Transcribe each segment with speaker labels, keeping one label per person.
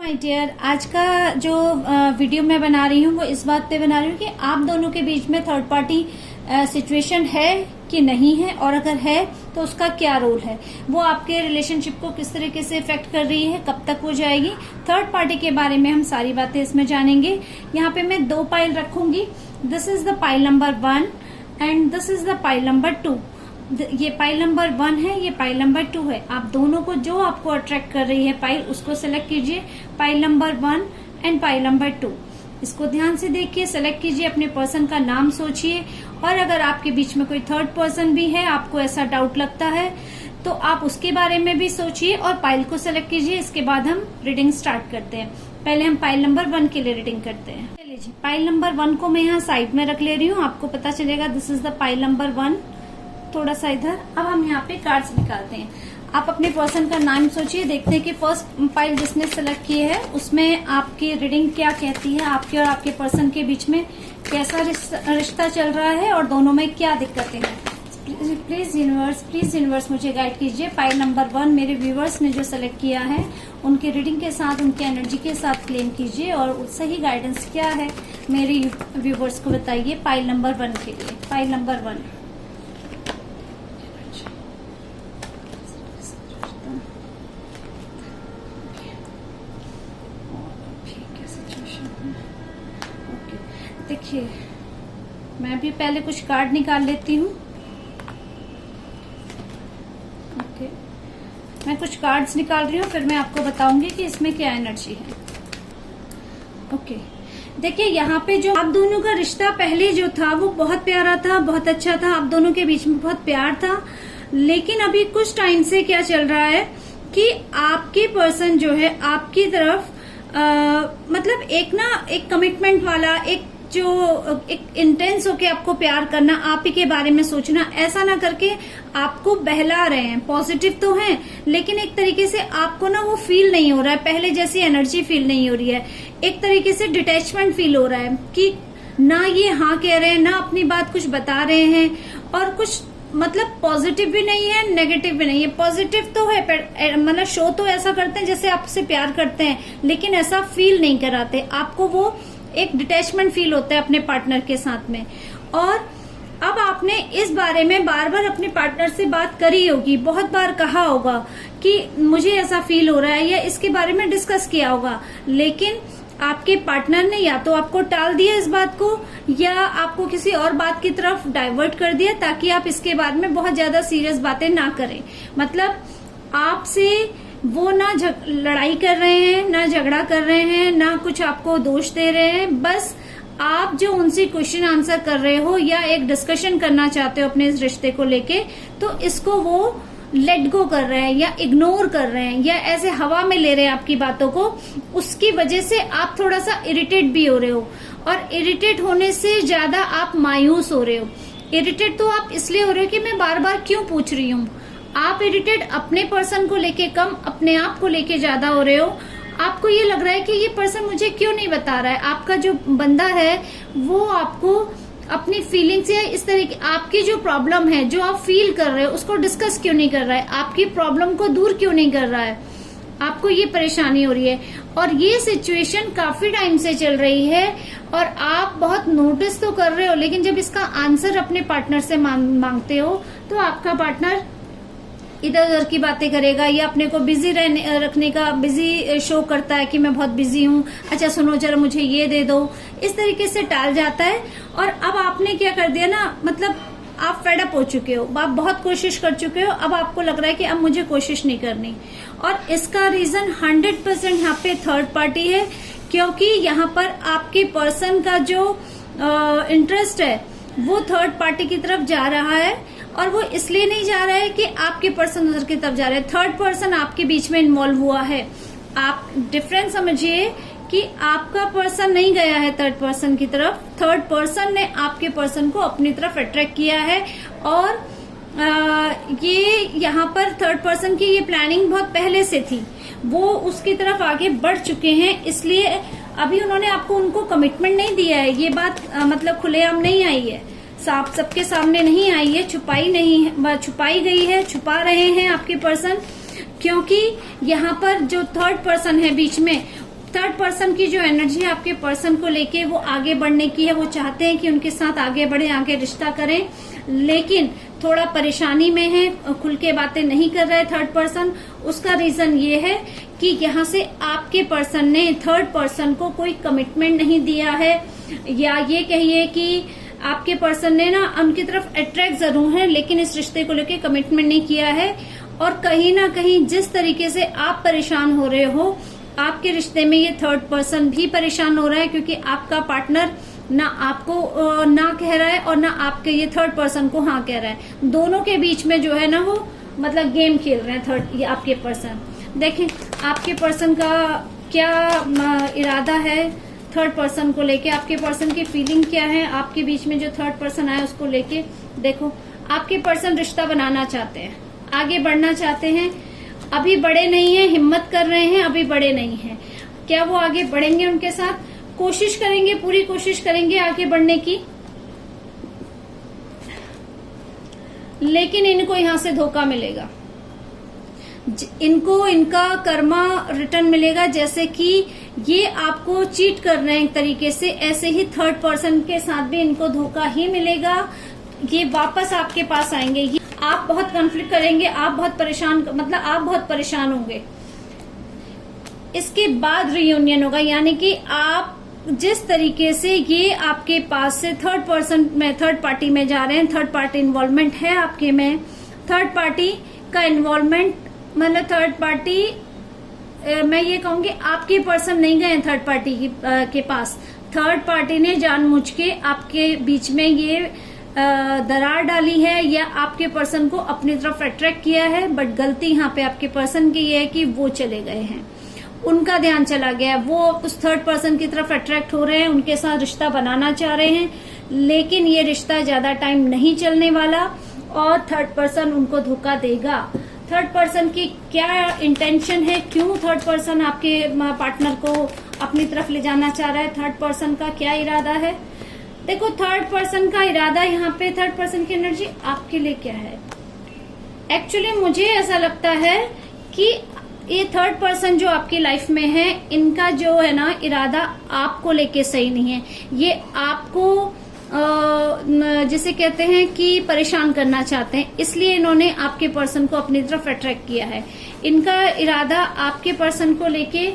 Speaker 1: My dear, आज का जो वीडियो मैं बना रही हूँ वो इस बात पे बना रही हूँ कि आप दोनों के बीच में थर्ड पार्टी सिचुएशन है कि नहीं है, और अगर है तो उसका क्या रोल है, वो आपके रिलेशनशिप को किस तरीके से इफेक्ट कर रही है, कब तक हो जाएगी। थर्ड पार्टी के बारे में हम सारी बातें इसमें जानेंगे। यहाँ पे मैं दो पाइल रखूंगी। This is the pile number 1 and this is the pile number 2। ये पाइल नंबर 1 है, ये पाइल नंबर 2 है। आप दोनों को जो आपको अट्रैक्ट कर रही है पाइल, उसको सेलेक्ट कीजिए, pile number 1 and pile number 2। इसको ध्यान से देखिए, सेलेक्ट कीजिए, अपने पर्सन का नाम सोचिए, और अगर आपके बीच में कोई थर्ड पर्सन भी है, आपको ऐसा डाउट लगता है, तो आप उसके बारे में भी सोचिए और पाइल को सेलेक्ट कीजिए। इसके बाद हम रीडिंग स्टार्ट करते हैं। पहले हम पाइल नंबर 1 के लिए रीडिंग करते हैं। चलिए जी, पाइल नंबर 1 को मैं यहाँ साइड में रख ले रही हूँ, आपको पता चलेगा this is the pile number 1, थोड़ा सा इधर। अब हम यहाँ पे कार्ड्स निकालते हैं। आप अपने पर्सन का नाम सोचिए, देखते हैं कि फर्स्ट पाइल जिसने सेलेक्ट की है उसमें आपकी रीडिंग क्या कहती है, आपके और आपके पर्सन के बीच में कैसा रिश्ता चल रहा है और दोनों में क्या दिक्कतें हैं। प्लीज यूनिवर्स मुझे गाइड कीजिए। पाइल नंबर 1 मेरे व्यूवर्स ने जो सेलेक्ट किया है उनके रीडिंग के साथ, उनके एनर्जी के साथ क्लेम कीजिए, और सही गाइडेंस क्या है मेरे व्यूवर्स को बताइए। पाइल नंबर 1 के लिए, पाइल नंबर 1। देखिए, मैं भी पहले कुछ कार्ड निकाल लेती हूँ। ओके, मैं कुछ कार्ड्स निकाल रही हूँ, फिर मैं आपको बताऊंगी कि इसमें क्या एनर्जी है। ओके, देखिए यहाँ पे जो आप दोनों का रिश्ता पहले जो था वो बहुत प्यारा था, बहुत अच्छा था, आप दोनों के बीच में बहुत प्यार था। लेकिन अभी कुछ टाइम से क्या चल रहा है कि आपके पर्सन जो है आपकी तरफ मतलब एक कमिटमेंट वाला, एक इंटेंस होके आपको प्यार करना, आप ही के बारे में सोचना, ऐसा ना करके आपको बहला रहे हैं। पॉजिटिव तो हैं, लेकिन एक तरीके से आपको ना वो फील नहीं हो रहा है, पहले जैसी एनर्जी फील नहीं हो रही है। एक तरीके से डिटैचमेंट फील हो रहा है कि ना ये हाँ कह रहे हैं, ना अपनी बात कुछ बता रहे हैं, और कुछ मतलब पॉजिटिव भी नहीं है, नेगेटिव भी नहीं है। पॉजिटिव तो है, मतलब शो तो ऐसा करते हैं जैसे आपसे प्यार करते हैं, लेकिन ऐसा फील नहीं कराते आपको। वो एक डिटैचमेंट फील होता है अपने पार्टनर के साथ में। और अब आपने इस बारे में बार बार अपने पार्टनर से बात करी होगी, बहुत बार कहा होगा कि मुझे ऐसा फील हो रहा है, या इसके बारे में डिस्कस किया होगा, लेकिन आपके पार्टनर ने या तो आपको टाल दिया इस बात को, या आपको किसी और बात की तरफ डाइवर्ट कर दिया, ताकि आप इसके बारे में बहुत ज्यादा सीरियस बातें ना करें। मतलब आपसे वो ना लड़ाई कर रहे हैं, ना झगड़ा कर रहे हैं, ना कुछ आपको दोष दे रहे हैं, बस आप जो उनसे क्वेश्चन आंसर कर रहे हो या एक डिस्कशन करना चाहते हो अपने इस रिश्ते को लेके, तो इसको वो लेट गो कर रहे हैं या इग्नोर कर रहे हैं, या ऐसे हवा में ले रहे हैं आपकी बातों को। उसकी वजह से आप थोड़ा सा इरिटेट भी हो रहे हो, और इरिटेट होने से ज्यादा आप मायूस हो रहे हो। इरिटेट तो आप इसलिए हो रहे हो कि मैं बार बार क्यों पूछ रही हूँ। आप इरिटेट अपने पर्सन को लेके कम, अपने आप को लेके ज्यादा हो रहे हो। आपको ये लग रहा है कि ये पर्सन मुझे क्यों नहीं बता रहा है, आपका जो बंदा है वो आपको अपनी फीलिंग्स या इस तरह की आपकी जो प्रॉब्लम है, जो आप फील कर रहे हो, उसको डिस्कस क्यों नहीं कर रहा है, आपकी प्रॉब्लम को दूर क्यों नहीं कर रहा है। आपको ये परेशानी हो रही है, और ये सिचुएशन काफी टाइम से चल रही है, और आप बहुत नोटिस तो कर रहे हो, लेकिन जब इसका आंसर अपने पार्टनर से मांगते हो तो आपका पार्टनर इधर उधर की बातें करेगा, या अपने को बिजी रखने का बिजी शो करता है कि मैं बहुत बिजी हूँ, अच्छा सुनो जरा मुझे ये दे दो, इस तरीके से टाल जाता है। और अब आपने क्या कर दिया ना, मतलब आप फेड अप हो चुके हो, आप बहुत कोशिश कर चुके हो, अब आपको लग रहा है कि अब मुझे कोशिश नहीं करनी। और इसका रीजन 100% यहाँ पे थर्ड पार्टी है, क्योंकि यहाँ पर आपके पर्सन का जो इंटरेस्ट है वो थर्ड पार्टी की तरफ जा रहा है, और वो इसलिए नहीं जा रहा है कि आपके पर्सन उधर की तरफ जा रहे हैं। थर्ड पर्सन आपके बीच में इन्वॉल्व हुआ है। आप डिफरेंस समझिए कि आपका पर्सन नहीं गया है थर्ड पर्सन की तरफ, थर्ड पर्सन ने आपके पर्सन को अपनी तरफ अट्रैक्ट किया है। और ये यहाँ पर थर्ड पर्सन की ये प्लानिंग बहुत पहले से थी, वो उसकी तरफ आगे बढ़ चुके हैं, इसलिए अभी उन्होंने आपको उनको कमिटमेंट नहीं दिया है। ये बात मतलब खुलेआम नहीं आई है, साफ सबके सामने नहीं आई है, छुपाई नहीं है, छुपाई गई है, छुपा रहे हैं आपके पर्सन। क्योंकि यहाँ पर जो थर्ड पर्सन है बीच में, थर्ड पर्सन की जो एनर्जी है आपके पर्सन को लेके वो आगे बढ़ने की है, वो चाहते हैं कि उनके साथ आगे बढ़े, आगे रिश्ता करें, लेकिन थोड़ा परेशानी में है, खुल के बातें नहीं कर रहा है थर्ड पर्सन। उसका रीजन ये है कि यहाँ से आपके पर्सन ने थर्ड पर्सन को कोई कमिटमेंट नहीं दिया है, या ये कहिए कि आपके पर्सन ने ना उनकी तरफ अट्रैक्ट जरूर है लेकिन इस रिश्ते को लेके कमिटमेंट नहीं किया है। और कहीं ना कहीं जिस तरीके से आप परेशान हो रहे हो, आपके रिश्ते में ये थर्ड पर्सन भी परेशान हो रहा है, क्योंकि आपका पार्टनर ना आपको ना कह रहा है और ना आपके ये थर्ड पर्सन को हाँ कह रहा है। दोनों के बीच में जो है ना वो मतलब गेम खेल रहे हैं थर्ड ये आपके पर्सन। देखें आपके पर्सन का क्या इरादा है थर्ड पर्सन को लेके, आपके पर्सन की फीलिंग क्या है आपके बीच में जो थर्ड पर्सन आया उसको लेके। देखो आपके पर्सन रिश्ता बनाना चाहते हैं, आगे बढ़ना चाहते हैं, अभी बड़े नहीं है, हिम्मत कर रहे हैं, अभी बड़े नहीं है। क्या वो आगे बढ़ेंगे? उनके साथ कोशिश करेंगे, पूरी कोशिश करेंगे आगे बढ़ने की, लेकिन इनको यहां से धोखा मिलेगा, इनको इनका कर्मा रिटर्न मिलेगा। जैसे कि ये आपको चीट कर रहे हैं एक तरीके से, ऐसे ही थर्ड पर्सन के साथ भी इनको धोखा ही मिलेगा। ये वापस आपके पास आएंगे, आप बहुत कॉन्फ्लिक्ट करेंगे, आप बहुत परेशान, मतलब आप बहुत परेशान होंगे। इसके बाद रियूनियन होगा, यानी कि आप जिस तरीके से ये आपके पास से थर्ड पर्सन में, थर्ड पार्टी में जा रहे हैं, थर्ड पार्टी इन्वॉल्वमेंट है आपके में, थर्ड पार्टी का इन्वॉल्वमेंट मतलब थर्ड पार्टी, मैं ये कहूंगी आपके पर्सन नहीं गए थर्ड पार्टी के पास, थर्ड पार्टी ने जानबूझ के आपके बीच में ये दरार डाली है या आपके पर्सन को अपनी तरफ अट्रैक्ट किया है। बट गलती यहाँ पे आपके पर्सन की है कि वो चले गए हैं, उनका ध्यान चला गया, वो उस थर्ड पर्सन की तरफ अट्रैक्ट हो रहे हैं, उनके साथ रिश्ता बनाना चाह रहे हैं, लेकिन ये रिश्ता ज्यादा टाइम नहीं चलने वाला और थर्ड पर्सन उनको धोखा देगा। थर्ड पर्सन की क्या इंटेंशन है, क्यों थर्ड पर्सन आपके पार्टनर को अपनी तरफ ले जाना चाह रहा है, थर्ड पर्सन का क्या इरादा है? देखो थर्ड पर्सन का इरादा यहाँ पे, थर्ड पर्सन की एनर्जी आपके लिए क्या है? एक्चुअली मुझे ऐसा लगता है कि ये थर्ड पर्सन जो आपकी लाइफ में है, इनका जो है ना इरादा आपको लेके सही नहीं है। ये आपको जिसे कहते हैं कि परेशान करना चाहते हैं, इसलिए इन्होंने आपके पर्सन को अपनी तरफ अट्रैक्ट किया है। इनका इरादा आपके पर्सन को लेके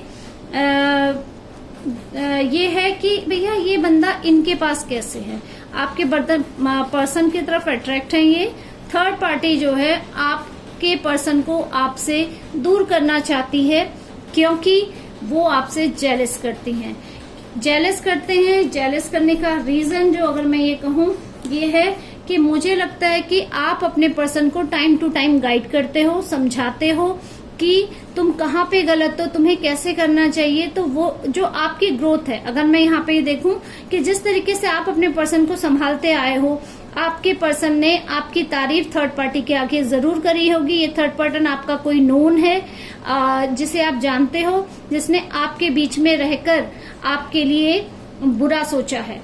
Speaker 1: ये है कि भैया ये बंदा इनके पास कैसे है, आपके पर्सन की तरफ अट्रैक्ट है। ये थर्ड पार्टी जो है आपके पर्सन को आपसे दूर करना चाहती है, क्योंकि वो आपसे जेलस करती हैं, जेलस करते हैं। जेलस करने का रीजन जो अगर मैं ये कहूँ ये है कि मुझे लगता है कि आप अपने पर्सन को टाइम टू टाइम गाइड करते हो, समझाते हो कि तुम कहाँ पे गलत हो, तुम्हें कैसे करना चाहिए। तो वो जो आपकी ग्रोथ है, अगर मैं यहाँ पे देखूं कि जिस तरीके से आप अपने पर्सन को संभालते आए हो, आपके पर्सन ने आपकी तारीफ थर्ड पार्टी के आगे जरूर करी होगी। ये थर्ड पर्सन आपका कोई नोन है, जिसे आप जानते हो, जिसने आपके बीच में रहकर आपके लिए बुरा सोचा है,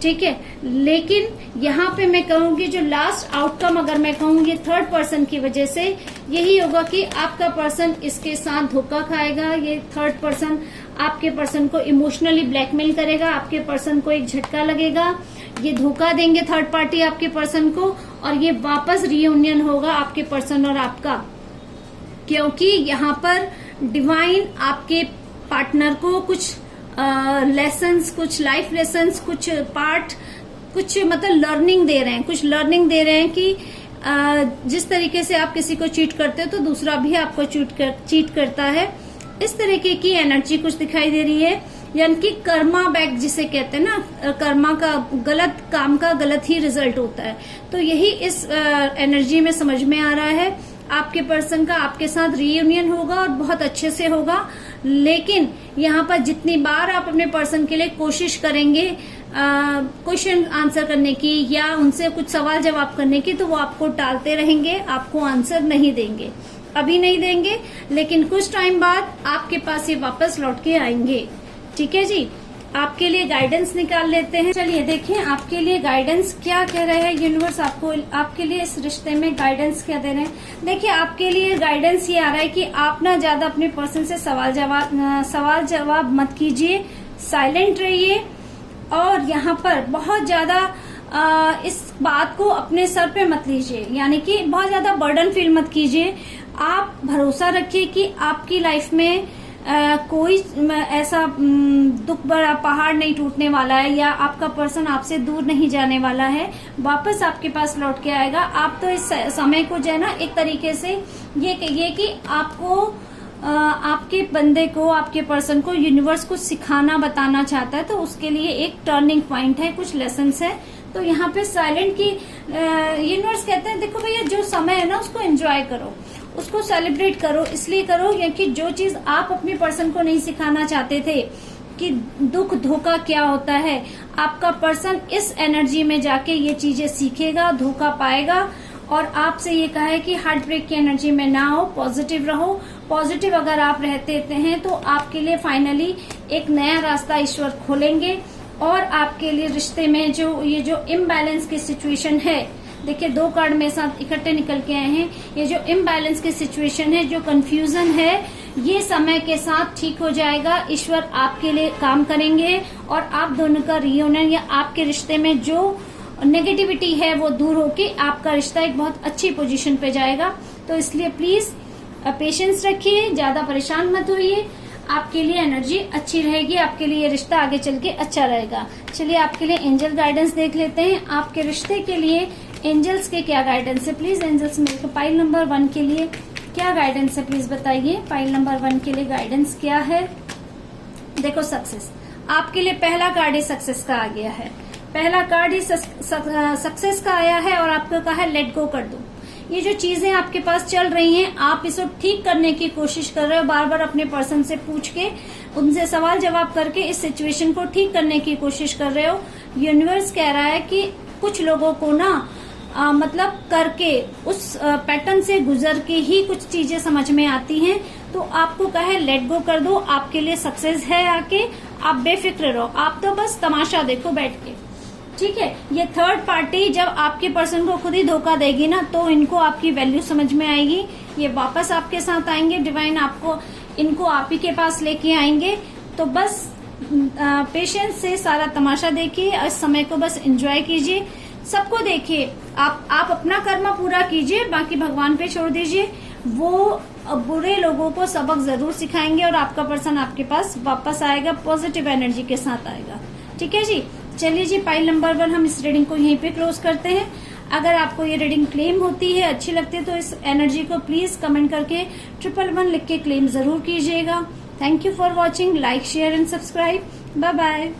Speaker 1: ठीक है। लेकिन यहाँ पे मैं कहूंगी जो लास्ट आउटकम अगर मैं कहूँ ये थर्ड पर्सन की वजह से यही होगा कि आपका पर्सन इसके साथ धोखा खाएगा। ये थर्ड पर्सन आपके पर्सन को इमोशनली ब्लैकमेल करेगा, आपके पर्सन को एक झटका लगेगा, ये धोखा देंगे थर्ड पार्टी आपके पर्सन को, और ये वापस रियूनियन होगा आपके पर्सन और आपका, क्योंकि यहाँ पर डिवाइन आपके पार्टनर को कुछ लेसन्स, कुछ लाइफ लेसन्स, कुछ पार्ट, कुछ मतलब लर्निंग दे रहे हैं, कुछ लर्निंग दे रहे हैं कि जिस तरीके से आप किसी को चीट करते हो तो दूसरा भी आपको चीट करता है। इस तरीके की एनर्जी कुछ दिखाई दे रही है, यानी कि कर्मा बैक जिसे कहते हैं ना, कर्मा का गलत काम का गलत ही रिजल्ट होता है। तो यही इस एनर्जी में समझ में आ रहा है। आपके पर्सन का आपके साथ रीयूनियन होगा और बहुत अच्छे से होगा, लेकिन यहाँ पर जितनी बार आप अपने पर्सन के लिए कोशिश करेंगे क्वेश्चन आंसर करने की या उनसे कुछ सवाल जवाब करने की, तो वो आपको टालते रहेंगे, आपको आंसर नहीं देंगे, अभी नहीं देंगे, लेकिन कुछ टाइम बाद आपके पास ये वापस लौट के आएंगे, ठीक है जी। आपके लिए गाइडेंस निकाल लेते हैं। चलिए देखिए आपके लिए गाइडेंस क्या कह रहे हैं यूनिवर्स, आपको आपके लिए इस रिश्ते में गाइडेंस क्या दे रहे हैं। देखिए आपके लिए गाइडेंस ये आ रहा है कि आप ना ज्यादा अपने पर्सन से सवाल जवाब मत कीजिए, साइलेंट रहिए, और यहाँ पर बहुत ज्यादा इस बात को अपने सर पे मत लीजिए, यानी कि बहुत ज्यादा बर्डन फील मत कीजिए। आप भरोसा रखिए कि आपकी लाइफ में कोई ऐसा दुख भरा पहाड़ नहीं टूटने वाला है, या आपका पर्सन आपसे दूर नहीं जाने वाला है, वापस आपके पास लौट के आएगा। आप तो इस समय को जो है ना एक तरीके से ये कहिए कि आपको आपके बंदे को, आपके पर्सन को यूनिवर्स कुछ सिखाना बताना चाहता है, तो उसके लिए एक टर्निंग पॉइंट है, कुछ लेसन्स है। तो यहाँ पे साइलेंट की यूनिवर्स कहते हैं देखो भैया जो समय है ना उसको एंजॉय करो, उसको सेलिब्रेट करो। इसलिए करो क्योंकि जो चीज आप अपने पर्सन को नहीं सिखाना चाहते थे कि दुख धोखा क्या होता है, आपका पर्सन इस एनर्जी में जाके ये चीजें सीखेगा, धोखा पाएगा। और आपसे ये कहा है कि हार्ट ब्रेक की एनर्जी में ना हो, पॉजिटिव रहो। पॉजिटिव अगर आप रहते हैं तो आपके लिए फाइनली एक नया रास्ता ईश्वर खोलेंगे। और आपके लिए रिश्ते में जो इम्बैलेंस की सिचुएशन है, देखिए 2 कार्ड मेरे साथ इकट्ठे निकल के आए हैं। ये जो इम्बैलेंस की सिचुएशन है, जो कंफ्यूजन है, ये समय के साथ ठीक हो जाएगा। ईश्वर आपके लिए काम करेंगे और आप दोनों का रियूनियन या आपके रिश्ते में जो नेगेटिविटी है वो दूर होके आपका रिश्ता एक बहुत अच्छी पोजीशन पे जाएगा। तो इसलिए प्लीज पेशेंस रखिए, ज्यादा परेशान मत होइए, आपके लिए एनर्जी अच्छी रहेगी, आपके लिए ये रिश्ता आगे चल के अच्छा रहेगा। चलिए आपके लिए एंजल गाइडेंस देख लेते हैं। आपके रिश्ते के लिए एंजल्स के क्या गाइडेंस है, प्लीज एंजल्स मिलकर पाइल नंबर 1 के लिए क्या गाइडेंस है प्लीज बताइए। पाइल नंबर 1 के लिए गाइडेंस क्या है। देखो सक्सेस, आपके लिए पहला कार्ड ही सक्सेस का आ गया है। पहला कार्ड ही सक्सेस का आया है और आपको कहा है लेट गो कर दो। ये जो चीजें आपके पास चल रही हैं, आप इसको ठीक करने की कोशिश कर रहे हो, बार बार अपने पर्सन से पूछ के, उनसे सवाल जवाब करके इस सिचुएशन को ठीक करने की कोशिश कर रहे हो। यूनिवर्स कह रहा है कि कुछ लोगों को ना मतलब करके उस पैटर्न से गुजर के ही कुछ चीजें समझ में आती हैं। तो आपको कहा है लेट गो कर दो, आपके लिए सक्सेस है आके, आप बेफिक्र रहो, आप तो बस तमाशा देखो बैठ के, ठीक है। ये थर्ड पार्टी जब आपके पर्सन को खुद ही धोखा देगी ना, तो इनको आपकी वैल्यू समझ में आएगी, ये वापस आपके साथ आएंगे, डिवाइन आपको इनको आप ही के पास लेके आएंगे। तो बस पेशेंस से सारा तमाशा देखिए, इस समय को बस एंजॉय कीजिए, सबको देखिए, आप अपना कर्म पूरा कीजिए, बाकी भगवान पे छोड़ दीजिए। वो बुरे लोगों को सबक जरूर सिखाएंगे और आपका पर्सन आपके पास वापस आएगा, पॉजिटिव एनर्जी के साथ आएगा, ठीक है जी। चलिए जी, पाइल नंबर 1 हम इस रीडिंग को यहीं पे क्लोज करते हैं। अगर आपको ये रीडिंग क्लेम होती है, अच्छी लगती है, तो इस एनर्जी को प्लीज कमेंट करके 111 लिख के क्लेम जरूर कीजिएगा। Thank you for watching, like share and subscribe, bye bye.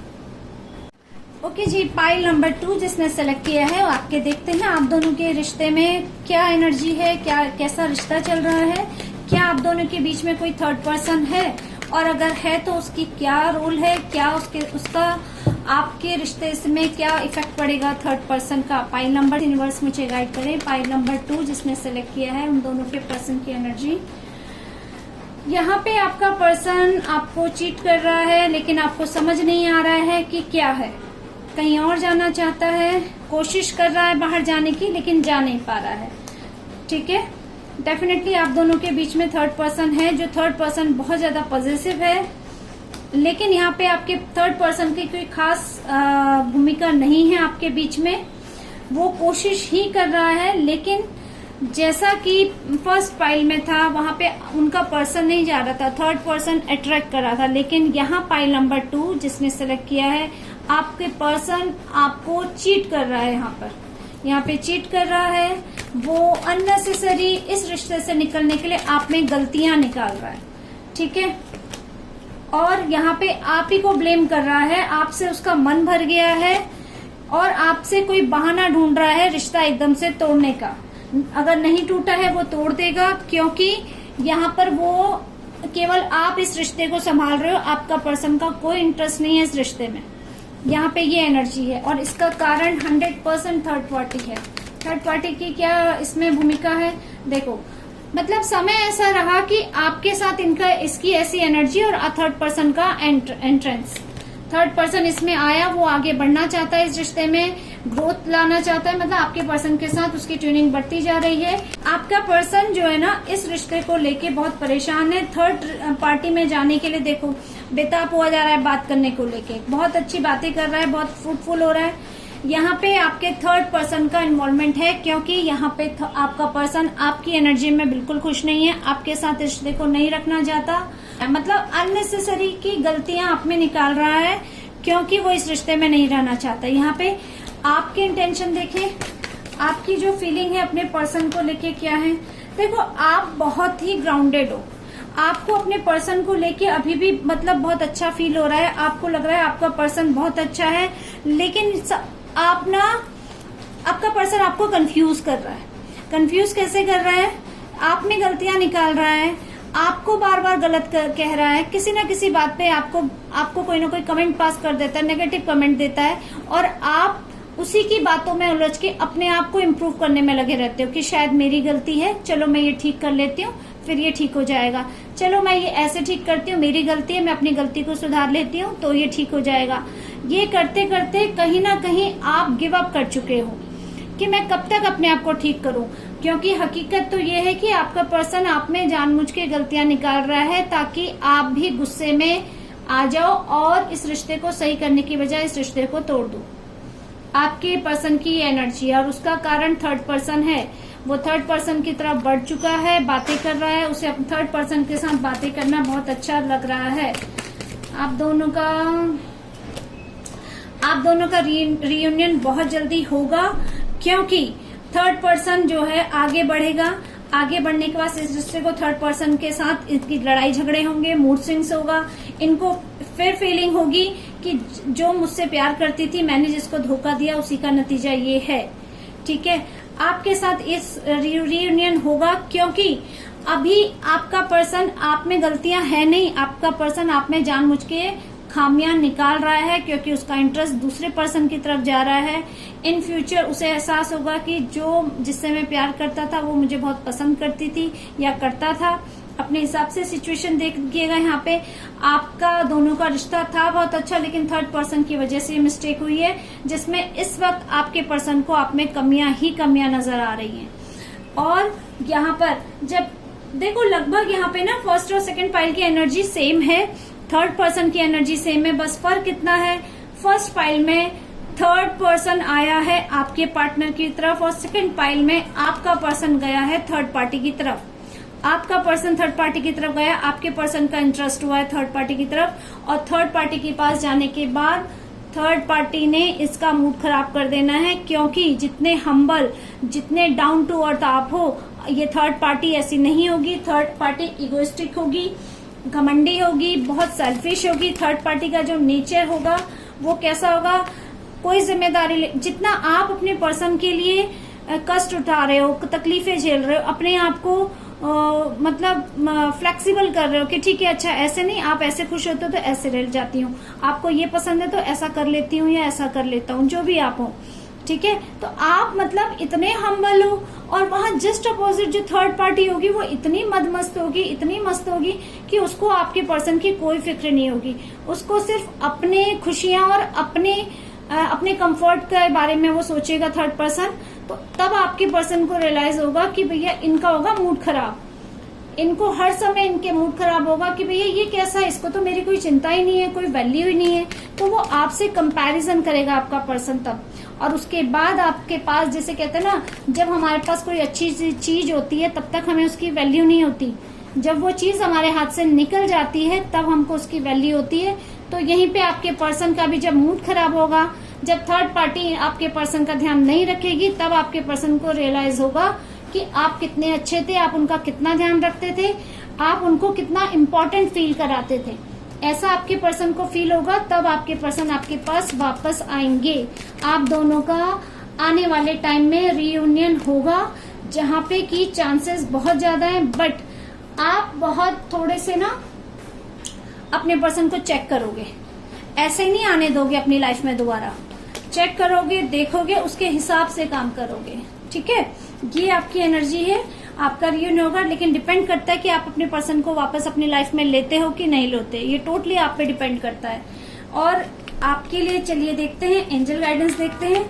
Speaker 1: Okay जी, पाइल नंबर 2 जिसने सेलेक्ट किया है, आपके देखते हैं आप दोनों के रिश्ते में क्या एनर्जी है, क्या कैसा रिश्ता चल रहा है, क्या आप दोनों के बीच में कोई थर्ड पर्सन है, और अगर है तो उसकी क्या रोल है, क्या उसका आपके रिश्ते में क्या इफेक्ट पड़ेगा थर्ड पर्सन का। पाइल नंबर यूनिवर्स मुझे गाइड करें। पाइल नंबर 2 जिसने सेलेक्ट किया है, उन दोनों के पर्सन की एनर्जी। यहाँ पे आपका पर्सन आपको चीट कर रहा है, लेकिन आपको समझ नहीं आ रहा है कि क्या है, कहीं और जाना चाहता है, कोशिश कर रहा है बाहर जाने की लेकिन जा नहीं पा रहा है, ठीक है। डेफिनेटली आप दोनों के बीच में थर्ड पर्सन है, जो थर्ड पर्सन बहुत ज्यादा पॉजिटिव है, लेकिन यहाँ पे आपके थर्ड पर्सन की कोई खास भूमिका नहीं है आपके बीच में। वो कोशिश ही कर रहा है, लेकिन जैसा कि फर्स्ट पाइल में था वहां पे उनका पर्सन नहीं जा रहा था, थर्ड पर्सन अट्रैक्ट कर रहा था। लेकिन यहाँ पाइल नंबर 2 जिसने सेलेक्ट किया है, आपके पर्सन आपको चीट कर रहा है, यहाँ पे चीट कर रहा है। वो अननेसेसरी इस रिश्ते से निकलने के लिए आप में गलतियां निकाल रहा है, ठीक है। और यहाँ पे आप ही को ब्लेम कर रहा है, आपसे उसका मन भर गया है और आपसे कोई बहाना ढूंढ रहा है रिश्ता एकदम से तोड़ने का। अगर नहीं टूटा है वो तोड़ देगा, क्योंकि यहाँ पर वो केवल आप इस रिश्ते को संभाल रहे हो, आपका पर्सन का कोई इंटरेस्ट नहीं है इस रिश्ते में। यहाँ पे ये एनर्जी है और इसका कारण 100% थर्ड पार्टी है। थर्ड पार्टी की क्या इसमें भूमिका है, देखो मतलब समय ऐसा रहा कि आपके साथ इसकी ऐसी एनर्जी और थर्ड पर्सन का एंट्रेंस, थर्ड पर्सन इसमें आया, वो आगे बढ़ना चाहता है, इस रिश्ते में ग्रोथ लाना चाहता है, मतलब आपके पर्सन के साथ उसकी ट्यूनिंग बढ़ती जा रही है। आपका पर्सन जो है ना इस रिश्ते को लेके बहुत परेशान है। थर्ड पार्टी में जाने के लिए देखो बेताब हुआ जा रहा है, बात करने को लेके बहुत अच्छी बातें कर रहा है, बहुत फ्रूटफुल हो रहा है। यहाँ पे आपके थर्ड पर्सन का इन्वॉल्वमेंट है, क्योंकि यहाँ पे आपका पर्सन आपकी एनर्जी में बिल्कुल खुश नहीं है, आपके साथ रिश्ते को नहीं रखना चाहता, मतलब अननेसेसरी की गलतियां आप में निकाल रहा है, क्योंकि वो इस रिश्ते में नहीं रहना चाहता। यहाँ पे आपके इंटेंशन देखें, आपकी जो फीलिंग है अपने पर्सन को लेके क्या है। देखो आप बहुत ही ग्राउंडेड हो, आपको अपने पर्सन को लेके अभी भी मतलब बहुत अच्छा फील हो रहा है, आपको लग रहा है आपका पर्सन बहुत अच्छा है, लेकिन आप ना आपका पर्सन आपको कंफ्यूज कर रहा है। कंफ्यूज कैसे कर रहा है, आप में गलतियां निकाल रहा है, आपको बार बार गलत कह रहा है, किसी ना किसी बात पे आपको कोई ना कोई कमेंट पास कर देता है, नेगेटिव कमेंट देता है, और आप उसी की बातों में उलझ के अपने आप को इम्प्रूव करने में लगे रहते हो कि शायद मेरी गलती है, चलो मैं ये ठीक कर लेती हूँ, फिर ये ठीक हो जाएगा, चलो मैं ये ऐसे ठीक करती हूँ, मेरी गलती है, मैं अपनी गलती को सुधार लेती हूँ तो ये ठीक हो जाएगा। ये करते करते कहीं ना कहीं आप गिव अप कर चुके हो कि मैं कब तक अपने आप को ठीक करूं, क्योंकि हकीकत तो ये है कि आपका पर्सन आप में जानबूझ के गलतियां निकाल रहा है ताकि आप भी गुस्से में आ जाओ और इस रिश्ते को सही करने की बजाय इस रिश्ते को तोड़ दो। आपके पर्सन की एनर्जी और उसका कारण थर्ड पर्सन है, वो थर्ड पर्सन की तरफ बढ़ चुका है, बातें कर रहा है, उसे थर्ड पर्सन के साथ बातें करना बहुत अच्छा लग रहा है। आप दोनों का रियूनियन बहुत जल्दी होगा, क्योंकि थर्ड पर्सन जो है आगे बढ़ेगा। आगे बढ़ने के बाद इस रिश्ते को थर्ड पर्सन के साथ इसकी लड़ाई झगड़े होंगे, मूड स्विंग्स होगा, इनको फिर फीलिंग होगी कि जो मुझसे प्यार करती थी मैंने जिसको धोखा दिया उसी का नतीजा ये है। ठीक है, आपके साथ इस रियूनियन होगा, क्योंकि अभी आपका पर्सन आप में गलतियां है नहीं, आपका पर्सन आप में जानबूझ के खामियां निकाल रहा है, क्योंकि उसका इंटरेस्ट दूसरे पर्सन की तरफ जा रहा है। इन फ्यूचर उसे एहसास होगा कि जिससे मैं प्यार करता था वो मुझे बहुत पसंद करती थी या करता था। अपने हिसाब से सिचुएशन देखिएगा, यहाँ पे आपका दोनों का रिश्ता था बहुत अच्छा, लेकिन थर्ड पर्सन की वजह से मिस्टेक हुई है, जिसमें इस वक्त आपके पर्सन को आप में कमियां ही कमियां नजर आ रही हैं। और यहाँ पर जब देखो लगभग यहाँ पे ना फर्स्ट और सेकंड पाइल की एनर्जी सेम है, थर्ड पर्सन की एनर्जी सेम है, बस फर्क कितना है, फर्स्ट पाइल में थर्ड पर्सन आया है आपके पार्टनर की तरफ और सेकंड पाइल में आपका पर्सन गया है थर्ड पार्टी की तरफ। आपका पर्सन थर्ड पार्टी की तरफ गया, आपके पर्सन का इंटरेस्ट हुआ है थर्ड पार्टी की तरफ, और थर्ड पार्टी के पास जाने के बाद थर्ड पार्टी ने इसका मूड खराब कर देना है, क्योंकि जितने हम्बल, जितने डाउन टू अर्थ आप हो, ये थर्ड पार्टी ऐसी नहीं होगी। थर्ड पार्टी इगोइस्टिक होगी, घमंडी होगी, बहुत सेल्फिश होगी। थर्ड पार्टी का जो नेचर होगा वो कैसा होगा, कोई जिम्मेदारी, जितना आप अपने पर्सन के लिए कष्ट उठा रहे हो, तकलीफें झेल रहे हो, अपने आप को मतलब फ्लेक्सिबल कर रहे हो कि ठीक है अच्छा ऐसे नहीं, आप ऐसे खुश होते हो तो ऐसे रह जाती हूँ, आपको ये पसंद है तो ऐसा कर लेती हूँ या ऐसा कर लेता हूँ, जो भी आप हो। ठीक है, तो आप मतलब इतने हम्बल हो, और वहां जस्ट अपोजिट जो थर्ड पार्टी होगी वो इतनी मदमस्त होगी, इतनी मस्त होगी कि उसको आपके पर्सन की कोई फिक्र नहीं होगी। उसको सिर्फ अपने खुशियां और अपने कंफर्ट के बारे में वो सोचेगा थर्ड पर्सन। तो तब आपके पर्सन को रियलाइज होगा कि भैया इनका होगा मूड खराब, इनको हर समय इनके मूड खराब होगा कि भैया ये कैसा है, इसको तो मेरी कोई चिंता ही नहीं है, कोई वैल्यू ही नहीं है। तो वो आपसे कंपैरिजन करेगा आपका पर्सन तब, और उसके बाद आपके पास, जैसे कहते हैं ना, जब हमारे पास कोई अच्छी चीज होती है तब तक हमें उसकी वैल्यू नहीं होती, जब वो चीज हमारे हाथ से निकल जाती है तब हमको उसकी वैल्यू होती है। तो यहीं पे आपके पर्सन का भी जब मूड खराब होगा, जब थर्ड पार्टी आपके पर्सन का ध्यान नहीं रखेगी, तब आपके पर्सन को रियलाइज होगा कि आप कितने अच्छे थे, आप उनका कितना ध्यान रखते थे, आप उनको कितना इम्पोर्टेंट फील कराते थे। ऐसा आपके पर्सन को फील होगा, तब आपके पर्सन आपके पास वापस आएंगे। आप दोनों का आने वाले टाइम में रियूनियन होगा, जहां पे की चांसेस बहुत ज्यादा हैं, बट आप बहुत थोड़े से ना अपने पर्सन को चेक करोगे, ऐसे ही नहीं आने दोगे अपनी लाइफ में दोबारा, चेक करोगे, देखोगे, उसके हिसाब से काम करोगे। ठीक है, ये आपकी एनर्जी है, आपका रियूनियन होगा, लेकिन डिपेंड करता है कि आप अपने पर्सन को वापस अपनी लाइफ में लेते हो कि नहीं लेते, ये टोटली आप पे डिपेंड करता है। और आपके लिए चलिए देखते हैं, एंजल गाइडेंस देखते हैं।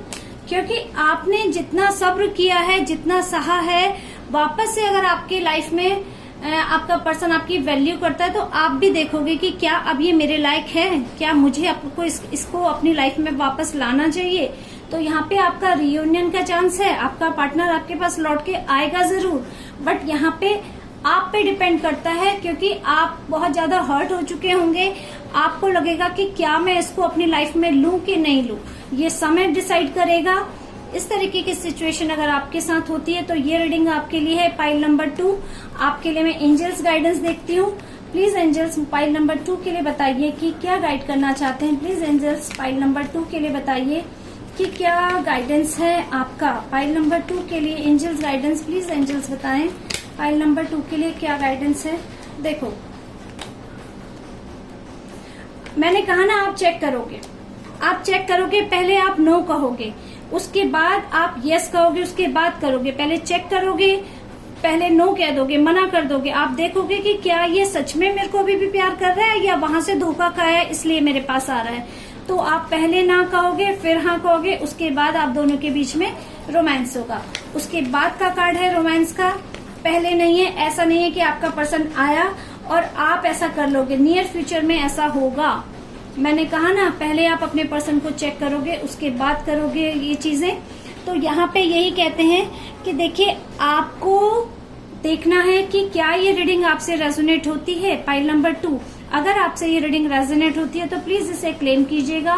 Speaker 1: क्योंकि आपने जितना सब्र किया है, जितना सहा है, वापस से अगर आपकी लाइफ में आपका पर्सन आपकी वैल्यू करता है तो आप भी देखोगे कि क्या अब ये मेरे लायक है, क्या मुझे आपको इसको अपनी लाइफ में वापस लाना चाहिए। तो यहाँ पे आपका रियूनियन का चांस है, आपका पार्टनर आपके पास लौट के आएगा जरूर, बट यहाँ पे आप पे डिपेंड करता है, क्योंकि आप बहुत ज्यादा हर्ट हो चुके होंगे। आपको लगेगा कि क्या मैं इसको अपनी लाइफ में लूं कि नहीं लूं, ये समय डिसाइड करेगा। इस तरीके की सिचुएशन अगर आपके साथ होती है तो ये रीडिंग आपके लिए है। पाइल नंबर 2 आपके लिए मैं एंजल्स गाइडेंस देखती हूँ। प्लीज एंजल्स पाइल नंबर 2 के लिए बताइए कि क्या गाइड करना चाहते हैं। प्लीज एंजल्स पाइल नंबर 2 के लिए बताइए कि क्या गाइडेंस है आपका। पाइल नंबर 2 के लिए एंजल्स गाइडेंस, प्लीज एंजल्स बताएं पाइल नंबर 2 के लिए क्या गाइडेंस है। देखो, मैंने कहा ना आप चेक करोगे, आप चेक करोगे, पहले आप नो कहोगे, उसके बाद आप यस कहोगे, उसके बाद करोगे। पहले चेक करोगे, पहले नो कह दोगे, मना कर दोगे। आप देखोगे कि क्या ये सच में मेरे को अभी भी प्यार कर रहा है या वहां से धोखा खाया है इसलिए मेरे पास आ रहा है। तो आप पहले ना कहोगे, फिर हाँ कहोगे, उसके बाद आप दोनों के बीच में रोमांस होगा। उसके बाद का कार्ड है रोमांस का, पहले नहीं है। ऐसा नहीं है कि आपका पर्सन आया और आप ऐसा कर लोगे, नियर फ्यूचर में ऐसा होगा। मैंने कहा ना, पहले आप अपने पर्सन को चेक करोगे, उसके बाद करोगे ये चीजें। तो यहाँ पे यही कहते हैं कि देखिए, आपको देखना है कि क्या ये रीडिंग आपसे रेजोनेट होती है। पाइल नंबर 2, अगर आपसे ये रीडिंग रेजोनेट होती है तो प्लीज इसे क्लेम कीजिएगा।